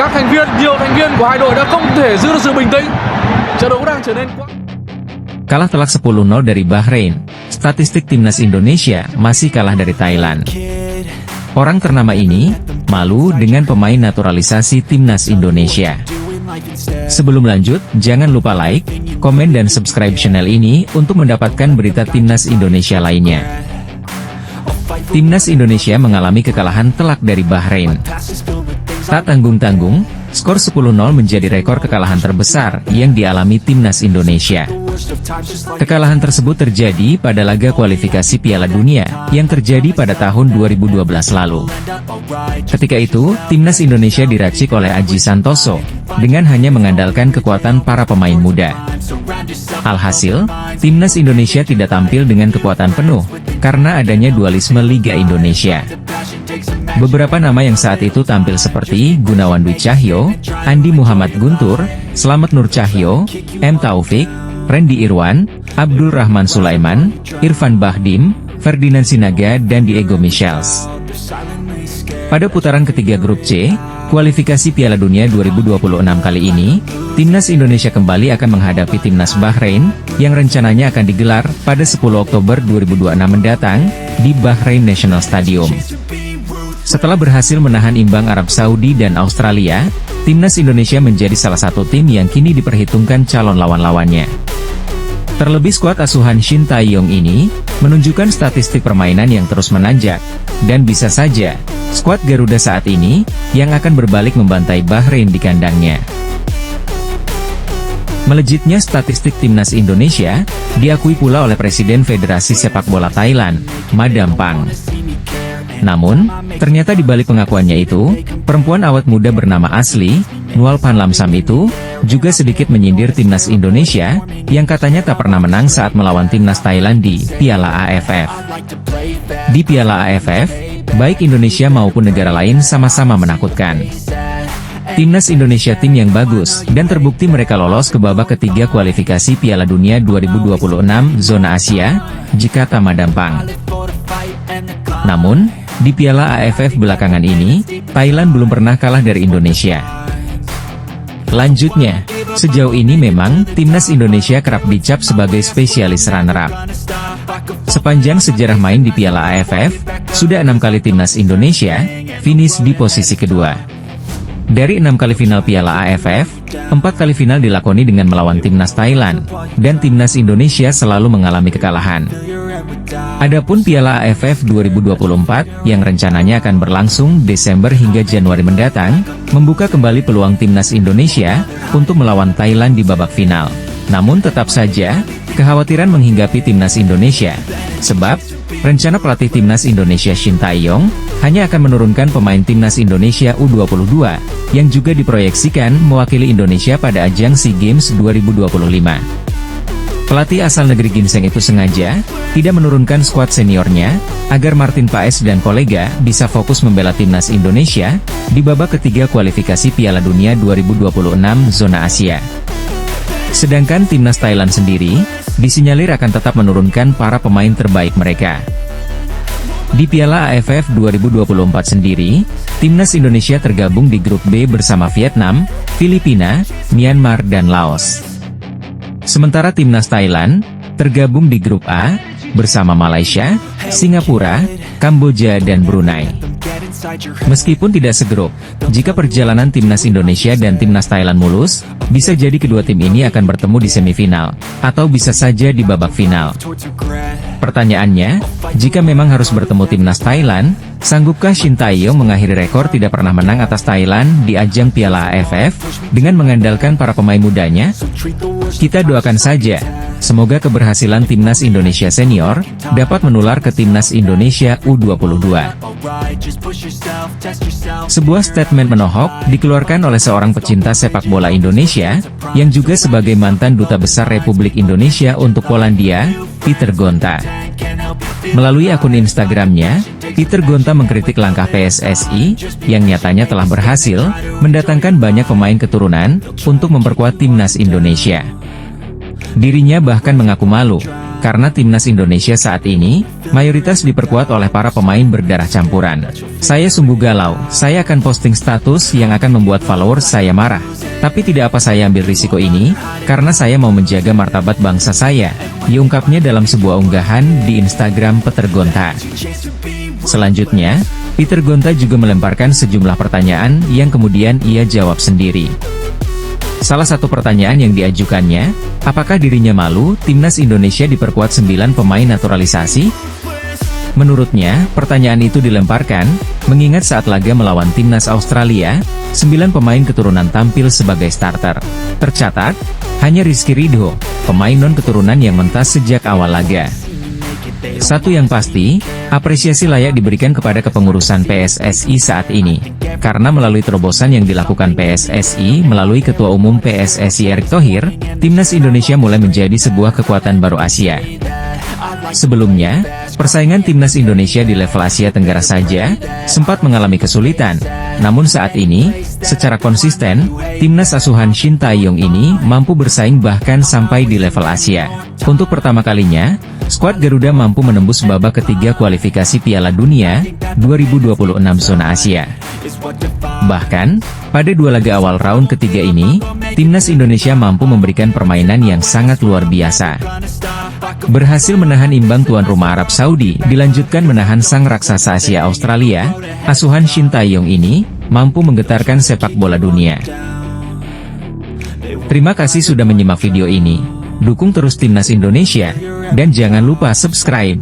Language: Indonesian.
Nhiều thành viên của hai đội đã không thể giữ được sự bình tĩnh. Trận đấu đang trở nên quá. Kalah telak 10-0 dari Bahrain, statistik timnas Indonesia masih kalah dari Thailand. Orang ternama ini malu dengan pemain naturalisasi timnas Indonesia. Sebelum lanjut, jangan lupa like, komen dan subscribe channel ini untuk mendapatkan berita timnas Indonesia lainnya. Timnas Indonesia mengalami kekalahan telak dari Bahrain. Tak tanggung-tanggung, skor 10-0 menjadi rekor kekalahan terbesar yang dialami timnas Indonesia. Kekalahan tersebut terjadi pada laga kualifikasi Piala Dunia yang terjadi pada tahun 2012 lalu. Ketika itu, timnas Indonesia diracik oleh Aji Santoso dengan hanya mengandalkan kekuatan para pemain muda. Alhasil, timnas Indonesia tidak tampil dengan kekuatan penuh karena adanya dualisme Liga Indonesia. Beberapa nama yang saat itu tampil seperti Gunawan Dwi Cahyo, Andi Muhammad Guntur, Slamet Nur Cahyo, M. Taufik, Randy Irwan, Abdul Rahman Sulaiman, Irfan Bahdim, Ferdinand Sinaga dan Diego Michels. Pada putaran ketiga grup C, kualifikasi Piala Dunia 2026 kali ini, timnas Indonesia kembali akan menghadapi timnas Bahrain, yang rencananya akan digelar pada 10 Oktober 2026 mendatang, di Bahrain National Stadium. Setelah berhasil menahan imbang Arab Saudi dan Australia, timnas Indonesia menjadi salah satu tim yang kini diperhitungkan calon lawan-lawannya. Terlebih skuad asuhan Shin Tae-yong ini, menunjukkan statistik permainan yang terus menanjak, dan bisa saja, skuad Garuda saat ini, yang akan berbalik membantai Bahrain di kandangnya. Melejitnya statistik timnas Indonesia, diakui pula oleh Presiden Federasi Sepak Bola Thailand, Madam Pang. Namun, ternyata di balik pengakuannya itu, perempuan awet muda bernama asli, Nual Phan Lamsam itu, juga sedikit menyindir timnas Indonesia, yang katanya tak pernah menang saat melawan timnas Thailand di Piala AFF. Di Piala AFF, baik Indonesia maupun negara lain sama-sama menakutkan. Timnas Indonesia tim yang bagus, dan terbukti mereka lolos ke babak ketiga kualifikasi Piala Dunia 2026 zona Asia, jika Madam Pang. Namun, di Piala AFF belakangan ini, Thailand belum pernah kalah dari Indonesia. Lanjutnya, sejauh ini memang, timnas Indonesia kerap dicap sebagai spesialis runner-up. Sepanjang sejarah main di Piala AFF, sudah 6 kali timnas Indonesia finish di posisi kedua. Dari 6 kali final Piala AFF, 4 kali final dilakoni dengan melawan timnas Thailand, dan timnas Indonesia selalu mengalami kekalahan. Adapun Piala AFF 2024, yang rencananya akan berlangsung Desember hingga Januari mendatang, membuka kembali peluang timnas Indonesia untuk melawan Thailand di babak final. Namun tetap saja, kekhawatiran menghinggapi timnas Indonesia. Sebab, rencana pelatih timnas Indonesia Shin Tae-yong, hanya akan menurunkan pemain timnas Indonesia U22, yang juga diproyeksikan mewakili Indonesia pada ajang SEA Games 2025. Pelatih asal negeri ginseng itu sengaja tidak menurunkan skuad seniornya, agar Martin Paes dan kolega bisa fokus membela timnas Indonesia di babak ketiga kualifikasi Piala Dunia 2026 zona Asia. Sedangkan timnas Thailand sendiri, disinyalir akan tetap menurunkan para pemain terbaik mereka. Di Piala AFF 2024 sendiri, timnas Indonesia tergabung di grup B bersama Vietnam, Filipina, Myanmar dan Laos. Sementara timnas Thailand, tergabung di grup A, bersama Malaysia, Singapura, Kamboja dan Brunei. Meskipun tidak segrup, jika perjalanan timnas Indonesia dan timnas Thailand mulus, bisa jadi kedua tim ini akan bertemu di semifinal, atau bisa saja di babak final. Pertanyaannya, jika memang harus bertemu timnas Thailand, sanggupkah Shin Tae-yong mengakhiri rekor tidak pernah menang atas Thailand di ajang Piala AFF, dengan mengandalkan para pemain mudanya? Kita doakan saja, semoga keberhasilan timnas Indonesia senior, dapat menular ke timnas Indonesia U22. Sebuah statement menohok, dikeluarkan oleh seorang pecinta sepak bola Indonesia, yang juga sebagai mantan Duta Besar Republik Indonesia untuk Polandia, Peter Gonta. Melalui akun Instagramnya, Peter Gonta mengkritik langkah PSSI, yang nyatanya telah berhasil, mendatangkan banyak pemain keturunan, untuk memperkuat timnas Indonesia. Dirinya bahkan mengaku malu, Karena timnas Indonesia saat ini, mayoritas diperkuat oleh para pemain berdarah campuran. Saya sungguh galau, saya akan posting status yang akan membuat followers saya marah. Tapi tidak apa saya ambil risiko ini, karena saya mau menjaga martabat bangsa saya, diungkapnya dalam sebuah unggahan di Instagram Peter Gonta. Selanjutnya, Peter Gonta juga melemparkan sejumlah pertanyaan yang kemudian ia jawab sendiri. Salah satu pertanyaan yang diajukannya, apakah dirinya malu timnas Indonesia diperkuat 9 pemain naturalisasi? Menurutnya, pertanyaan itu dilemparkan, mengingat saat laga melawan timnas Australia, 9 pemain keturunan tampil sebagai starter. Tercatat, hanya Rizky Ridho, pemain non-keturunan yang mentas sejak awal laga. Satu yang pasti, apresiasi layak diberikan kepada kepengurusan PSSI saat ini. Karena melalui terobosan yang dilakukan PSSI melalui Ketua Umum PSSI Erick Thohir, timnas Indonesia mulai menjadi sebuah kekuatan baru Asia. Sebelumnya, persaingan timnas Indonesia di level Asia Tenggara saja sempat mengalami kesulitan. Namun saat ini, secara konsisten, timnas asuhan Shin Tae-yong ini mampu bersaing bahkan sampai di level Asia. Untuk pertama kalinya, skuad Garuda mampu menembus babak ketiga kualifikasi Piala Dunia 2026 zona Asia. Bahkan, pada 2 laga awal round ketiga ini, timnas Indonesia mampu memberikan permainan yang sangat luar biasa. Berhasil menahan imbang tuan rumah Arab Saudi, dilanjutkan menahan sang raksasa Asia Australia, asuhan Shin Tae-yong ini mampu menggetarkan sepak bola dunia. Terima kasih sudah menyimak video ini. Dukung terus timnas Indonesia, dan jangan lupa subscribe.